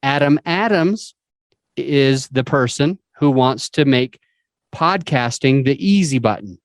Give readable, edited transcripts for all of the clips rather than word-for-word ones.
Adam Adams is the person who wants to make podcasting the easy button.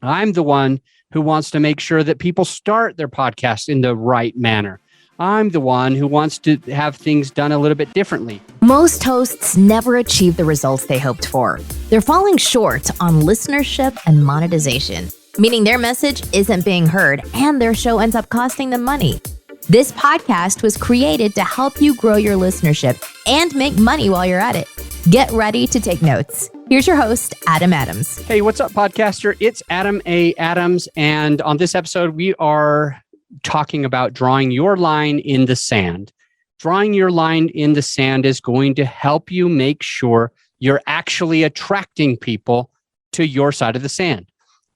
I'm the one who wants to make sure that people start their podcast in the right manner. I'm the one who wants to have things done a little bit differently. Most hosts never achieve the results they hoped for. They're falling short on listenership and monetization, meaning their message isn't being heard and their show ends up costing them money. This podcast was created to help you grow your listenership and make money while you're at it. Get ready to take notes. Here's your host, Adam Adams. Hey, what's up, podcaster? It's Adam A. Adams, and on this episode, we are talking about drawing your line in the sand. Drawing your line in the sand is going to help you make sure you're actually attracting people to your side of the sand.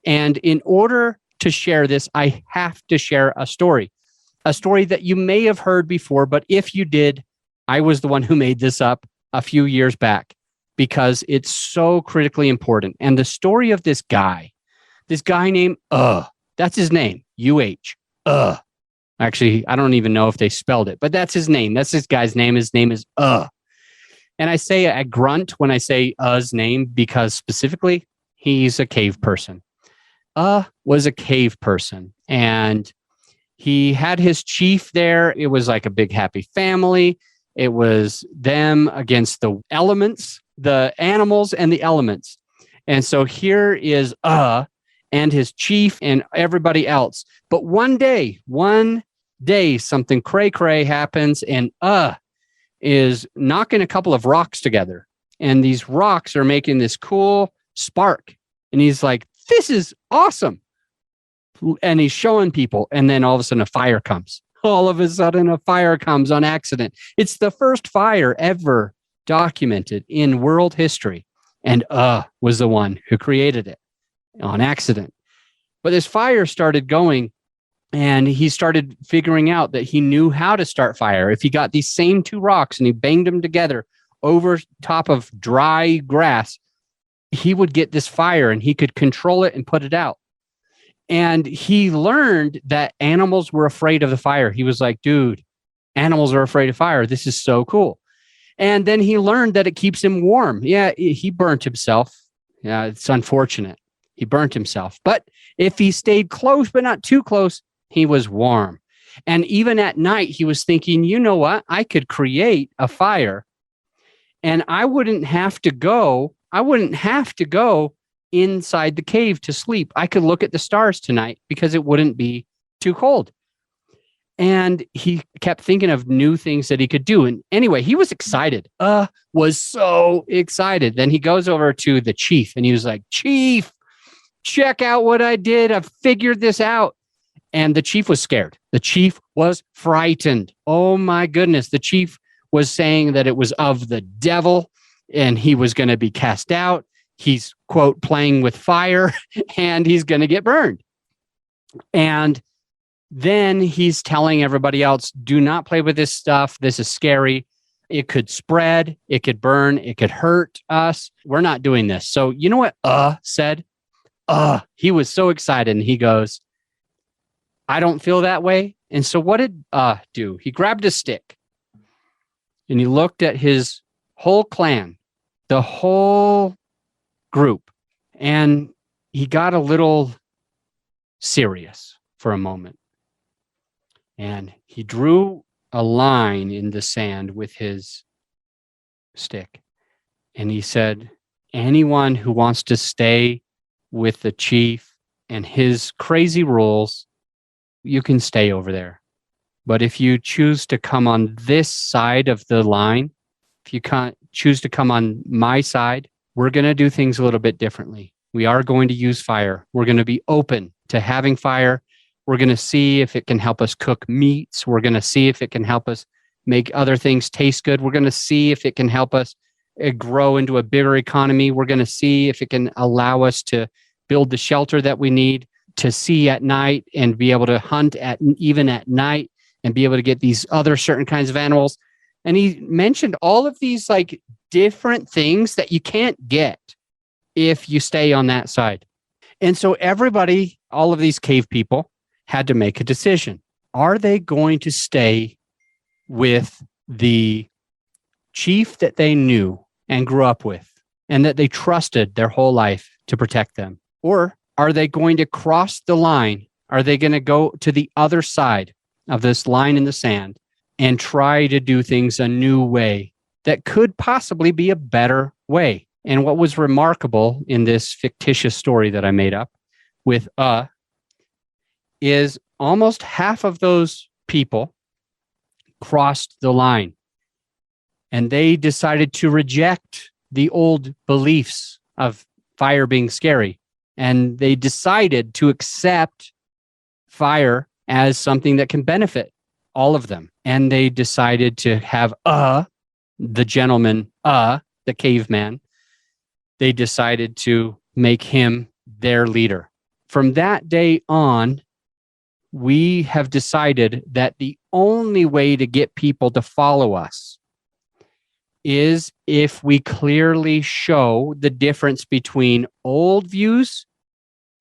And in order to share this, I have to share a story that you may have heard before, but if you did, I was the one who made this up a few years back because it's so critically important. And the story of this guy named that's his name, U-H. Actually, I don't even know if they spelled it, but that's his name. That's this guy's name. His name is And I say a grunt when I say his name because specifically, he's a cave person. Was a cave person, and he had his chief there. It was like a big happy family. It was them against the elements, the animals and the elements. And so here is and his chief and everybody else. But one day, something cray-cray happens, and is knocking a couple of rocks together. And these rocks are making this cool spark. And he's like, this is awesome. And he's showing people. And then all of a sudden a fire comes. All of a sudden a fire comes on accident. It's the first fire ever documented in world history. And was the one who created it on accident. But this fire started going, and he started figuring out that he knew how to start fire. If he got these same two rocks and he banged them together over top of dry grass, he would get this fire and he could control it and put it out. And he learned that animals were afraid of the fire. He was like, dude, animals are afraid of fire. This is so cool. And then he learned that it keeps him warm. Yeah, he burnt himself. Yeah, it's unfortunate. He burnt himself. But if he stayed close, but not too close, he was warm. And even at night, he was thinking, you know what? I could create a fire and I wouldn't have to go inside the cave to sleep. I could look at the stars tonight because it wouldn't be too cold. And he kept thinking of new things that he could do. And anyway, he was excited, was so excited. Then he goes over to the chief and he was like, Chief, check out what I did. I've figured this out. And the chief was scared. The chief was frightened. Oh my goodness. The chief was saying that it was of the devil and he was going to be cast out. He's, quote, playing with fire and he's going to get burned. And then he's telling everybody else, do not play with this stuff. This is scary. It could spread. It could burn. It could hurt us. We're not doing this. So you know what said? He was so excited. And he goes, I don't feel that way. And so what did do? He grabbed a stick and he looked at his whole clan, the whole group, and he got a little serious for a moment. And he drew a line in the sand with his stick. And he said, anyone who wants to stay with the chief and his crazy rules, you can stay over there. But if you choose to come on this side of the line, if you can't choose to come on my side, we're going to do things a little bit differently. We are going to use fire. We're going to be open to having fire. We're going to see if it can help us cook meats. We're going to see if it can help us make other things taste good. We're going to see if it can help us grow into a bigger economy. We're going to see if it can allow us to build the shelter that we need to see at night and be able to hunt even at night and be able to get these other certain kinds of animals. And he mentioned all of these like different things that you can't get if you stay on that side. And so everybody, all of these cave people had to make a decision. Are they going to stay with the chief that they knew and grew up with and that they trusted their whole life to protect them? Or are they going to cross the line? Are they going to go to the other side of this line in the sand and try to do things a new way that could possibly be a better way? And what was remarkable in this fictitious story that I made up with is almost half of those people crossed the line and they decided to reject the old beliefs of fire being scary. And they decided to accept fire as something that can benefit all of them. And they decided to have the gentleman, the caveman, they decided to make him their leader. From that day on, we have decided that the only way to get people to follow us is if we clearly show the difference between old views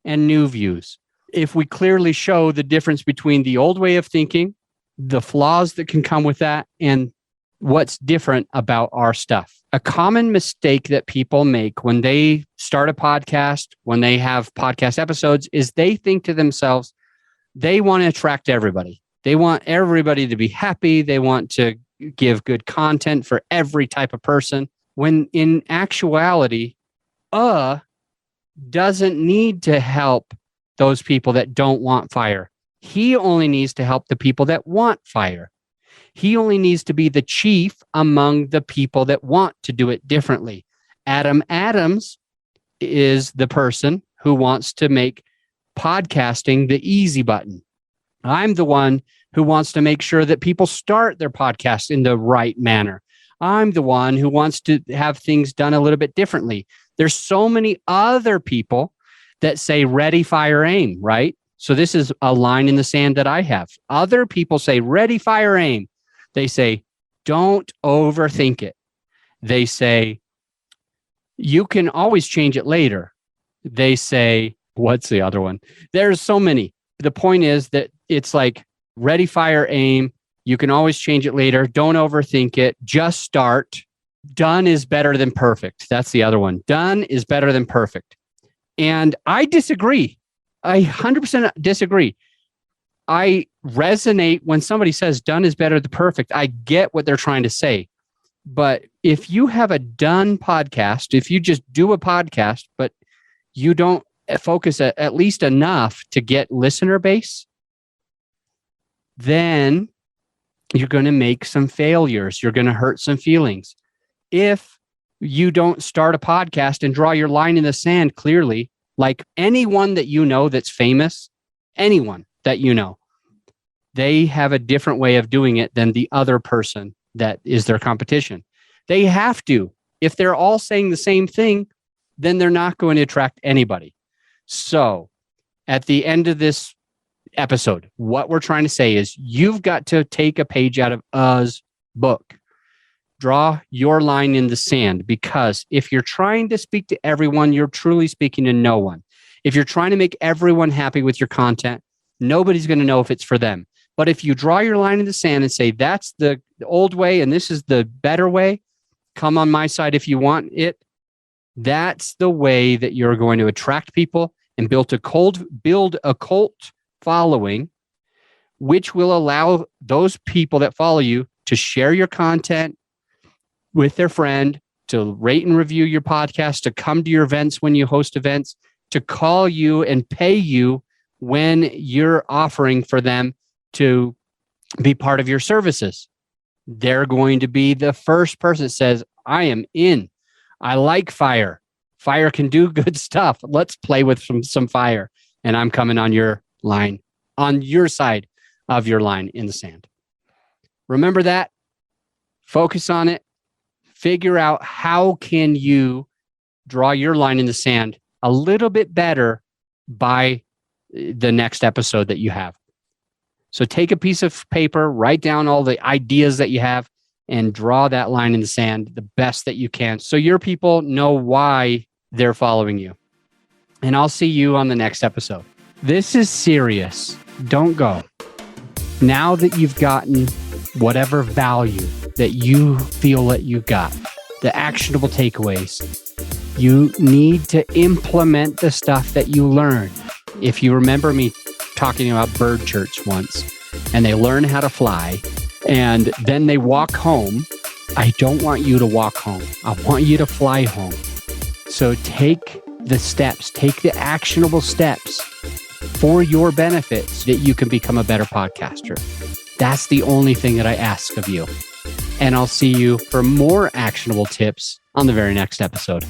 and new views. If we clearly show the difference between the old way of thinking, the flaws that can come with that, and what's different about our stuff. A common mistake that people make when they start a podcast, when they have podcast episodes, is they think to themselves, they want to attract everybody. They want everybody to be happy. They want to give good content for every type of person. When in actuality, doesn't need to help those people that don't want fire. He only needs to help the people that want fire. He only needs to be the chief among the people that want to do it differently. Adam Adams is the person who wants to make podcasting the easy button. I'm the one who wants to make sure that people start their podcast in the right manner. I'm the one who wants to have things done a little bit differently. There's so many other people that say ready, fire, aim, right? So this is a line in the sand that I have. Other people say ready, fire, aim. They say, don't overthink it. They say, you can always change it later. They say, what's the other one? There's so many. The point is that it's like ready, fire, aim. You can always change it later. Don't overthink it. Just start. Done is better than perfect. That's the other one. Done is better than perfect. And I disagree. I 100% disagree. I resonate when somebody says done is better than perfect. I get what they're trying to say. But if you have a done podcast, if you just do a podcast, but you don't focus at least enough to get listener base, then you're going to make some failures. You're going to hurt some feelings. If you don't start a podcast and draw your line in the sand clearly, like anyone that you know that's famous, anyone that you know, they have a different way of doing it than the other person that is their competition. They have to. If they're all saying the same thing, then they're not going to attract anybody. So at the end of this episode, what we're trying to say is you've got to take a page out of U's book. Draw your line in the sand, because if you're trying to speak to everyone, you're truly speaking to no one. If you're trying to make everyone happy with your content, nobody's going to know if it's for them. But if you draw your line in the sand and say, that's the old way and this is the better way, come on my side if you want it, that's the way that you're going to attract people and build a cult following, which will allow those people that follow you to share your content with their friend, to rate and review your podcast, to come to your events when you host events, to call you and pay you when you're offering for them to be part of your services. They're going to be the first person that says, I am in. I like fire. Fire can do good stuff. Let's play with some fire. And I'm coming on your line, on your side of your line in the sand. Remember that. Focus on it. Figure out how can you draw your line in the sand a little bit better by the next episode that you have. So take a piece of paper, write down all the ideas that you have, and draw that line in the sand the best that you can, so your people know why they're following you. And I'll see you on the next episode. This is serious. Don't go. Now that you've gotten whatever value that you feel that you got, the actionable takeaways. You need to implement the stuff that you learn. If you remember me talking about bird church once, and they learn how to fly, and then they walk home, I don't want you to walk home. I want you to fly home. So take the steps, take the actionable steps for your benefit so that you can become a better podcaster. That's the only thing that I ask of you. And I'll see you for more actionable tips on the very next episode.